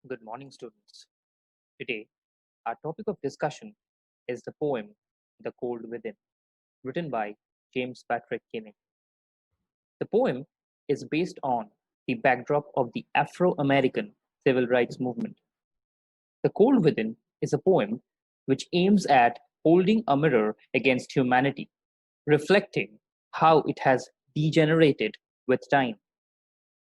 Good morning, students. Today, our topic of discussion is the poem The Cold Within, written by James Patrick Kinney. The poem is based on the backdrop of the Afro American civil rights movement. The Cold Within is a poem which aims at holding a mirror against humanity, reflecting how it has degenerated with time,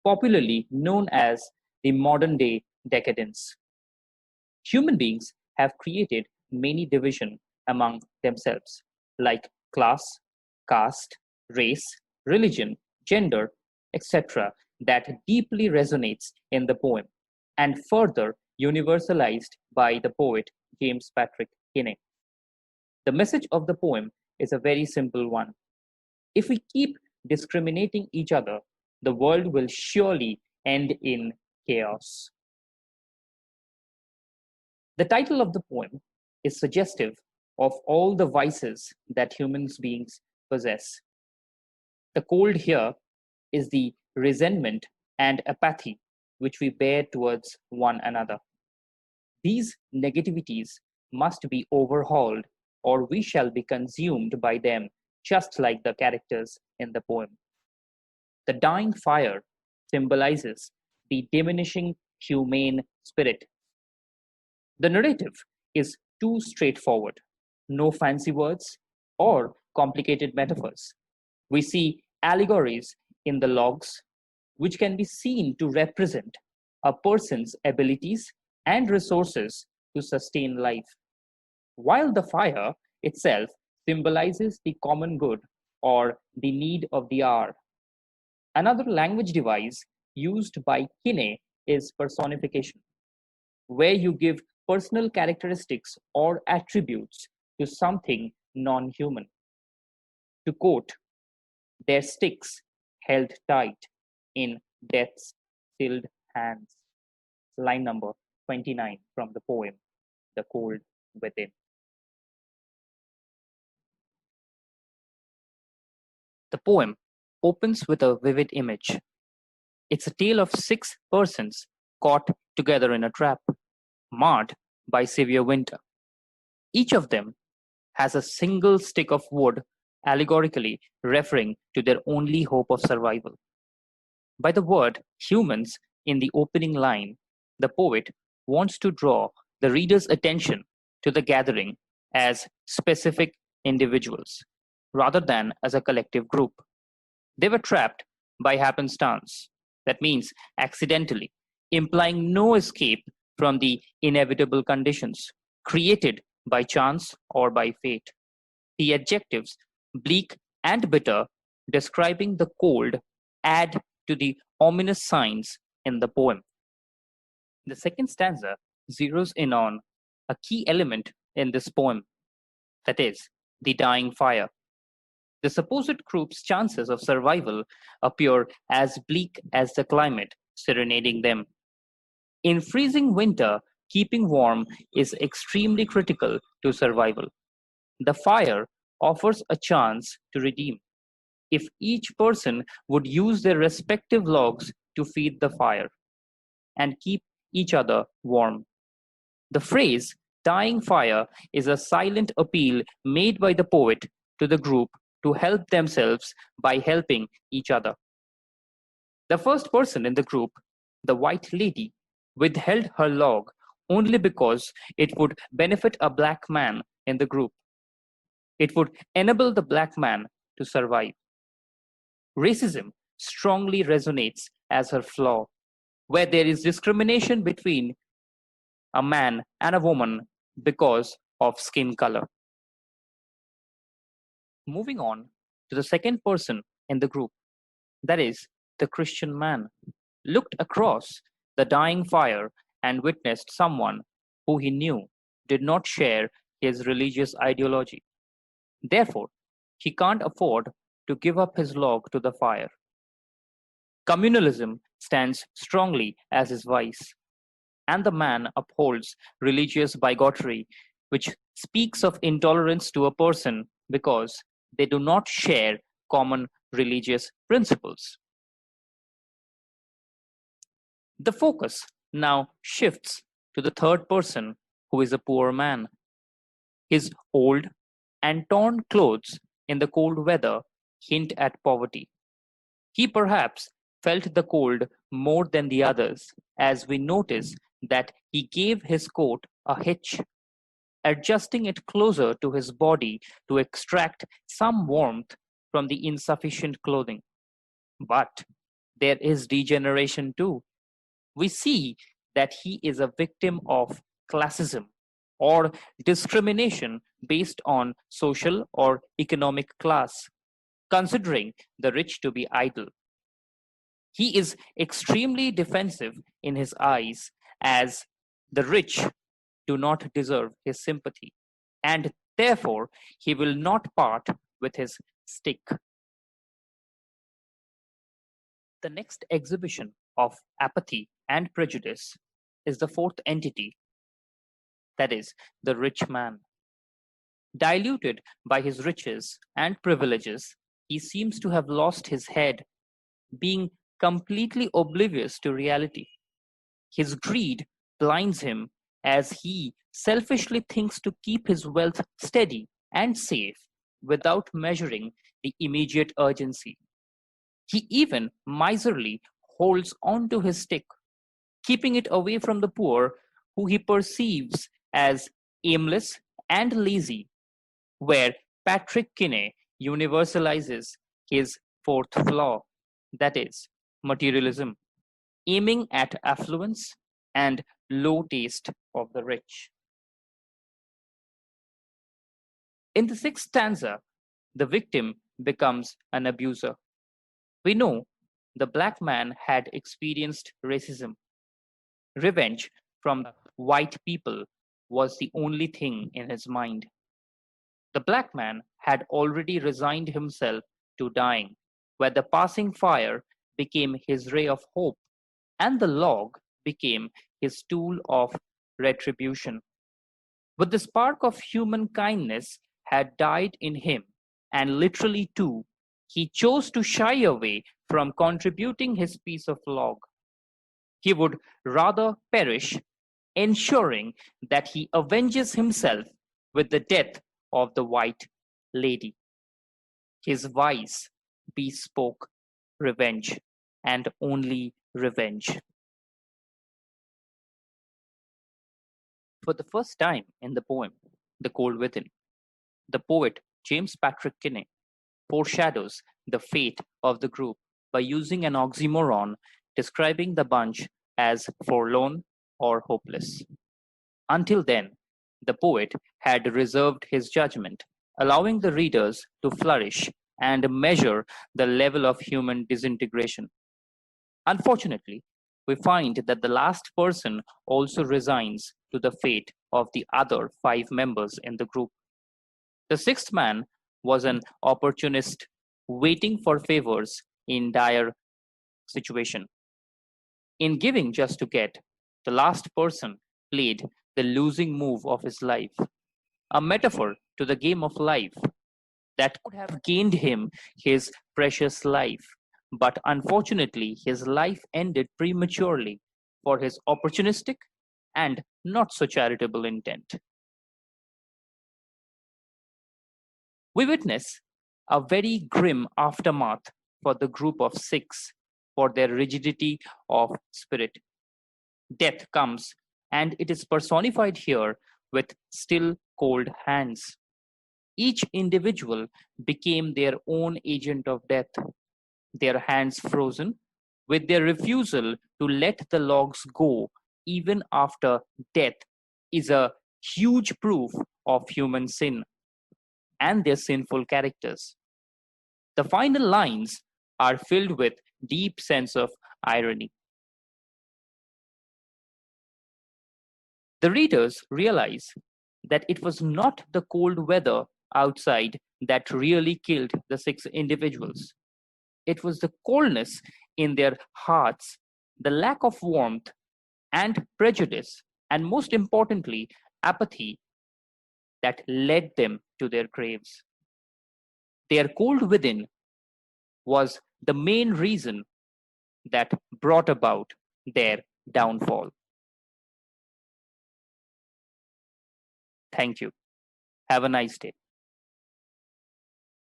popularly known as the modern day decadence. Human beings have created many divisions among themselves, like class, caste, race, religion, gender, etc., that deeply resonates in the poem and further universalized by the poet James Patrick Kinney. The message of the poem is a very simple one. If we keep discriminating each other, the world will surely end in chaos. The title of the poem is suggestive of all the vices that human beings possess. The cold here is the resentment and apathy which we bear towards one another. These negativities must be overhauled, or we shall be consumed by them, just like the characters in the poem. The dying fire symbolizes the diminishing humane spirit. The narrative is too straightforward, no fancy words or complicated metaphors. We see allegories in the logs, which can be seen to represent a person's abilities and resources to sustain life, while the fire itself symbolizes the common good or the need of the hour. Another language device used by Kinney is personification, where you give personal characteristics or attributes to something non human. To quote, their sticks held tight in death's stilled hands. Line number 29 from the poem, The Cold Within. The poem opens with a vivid image. It's a tale of six persons caught together in a trap, marred by severe winter. Each of them has a single stick of wood, allegorically referring to their only hope of survival. By the word humans in the opening line, the poet wants to draw the reader's attention to the gathering as specific individuals rather than as a collective group. They were trapped by happenstance, that means accidentally, implying no escape from the inevitable conditions created by chance or by fate. The adjectives bleak and bitter, describing the cold, add to the ominous signs in the poem. The second stanza zeroes in on a key element in this poem, that is, the dying fire. The supposed group's chances of survival appear as bleak as the climate serenading them. In freezing winter, keeping warm is extremely critical to survival. The fire offers a chance to redeem. If each person would use their respective logs to feed the fire and keep each other warm. The phrase dying fire is a silent appeal made by the poet to the group to help themselves by helping each other. The first person in the group, the white lady, withheld her log only because it would benefit a black man in the group. It would enable the black man to survive. Racism strongly resonates as her flaw, where there is discrimination between a man and a woman because of skin color. Moving on to the second person in the group, that is, the Christian man, looked across the dying fire and witnessed someone who he knew did not share his religious ideology. Therefore, he can't afford to give up his log to the fire. Communalism stands strongly as his vice, and the man upholds religious bigotry, which speaks of intolerance to a person because they do not share common religious principles. The focus now shifts to the third person, who is a poor man. His old and torn clothes in the cold weather hint at poverty. He perhaps felt the cold more than the others, as we notice that he gave his coat a hitch, adjusting it closer to his body to extract some warmth from the insufficient clothing. But there is degeneration too. We see that he is a victim of classism or discrimination based on social or economic class, considering the rich to be idle. He is extremely defensive in his eyes, as the rich do not deserve his sympathy, and therefore he will not part with his stick. The next exhibition of apathy and prejudice is the fourth entity, that is, the rich man. Diluted by his riches and privileges, he seems to have lost his head, being completely oblivious to reality. His greed blinds him as he selfishly thinks to keep his wealth steady and safe without measuring the immediate urgency. He even miserly holds on to his stick, keeping it away from the poor, who he perceives as aimless and lazy, where Patrick Kinney universalizes his fourth flaw, that is, materialism, aiming at affluence and low taste of the rich. In the sixth stanza, the victim becomes an abuser. We know the black man had experienced racism. Revenge from the white people was the only thing in his mind. The black man had already resigned himself to dying, where the passing fire became his ray of hope, and the log became his tool of retribution. But the spark of human kindness had died in him, and literally too, he chose to shy away from contributing his piece of log. He would rather perish, ensuring that he avenges himself with the death of the white lady. His vice bespoke revenge, and only revenge. For the first time in the poem, The Cold Within, the poet James Patrick Kinney foreshadows the fate of the group by using an oxymoron describing the bunch as forlorn or hopeless. Until then, the poet had reserved his judgment, allowing the readers to flourish and measure the level of human disintegration. Unfortunately, we find that the last person also resigns to the fate of the other five members in the group. The sixth man was an opportunist waiting for favors in dire situation. In giving just to get, the last person played the losing move of his life, a metaphor to the game of life that could have gained him his precious life. But unfortunately, his life ended prematurely for his opportunistic and not so charitable intent. We witness a very grim aftermath for the group of six for their rigidity of spirit. Death comes, and it is personified here with still cold hands. Each individual became their own agent of death, their hands frozen, with their refusal to let the logs go even after death is a huge proof of human sin and their sinful characters. The final lines are filled with deep sense of irony. The readers realize that it was not the cold weather outside that really killed the six individuals. It was the coldness in their hearts, the lack of warmth and prejudice, and most importantly, apathy that led them to their graves. Their cold within was the main reason that brought about their downfall. Thank you. Have a nice day.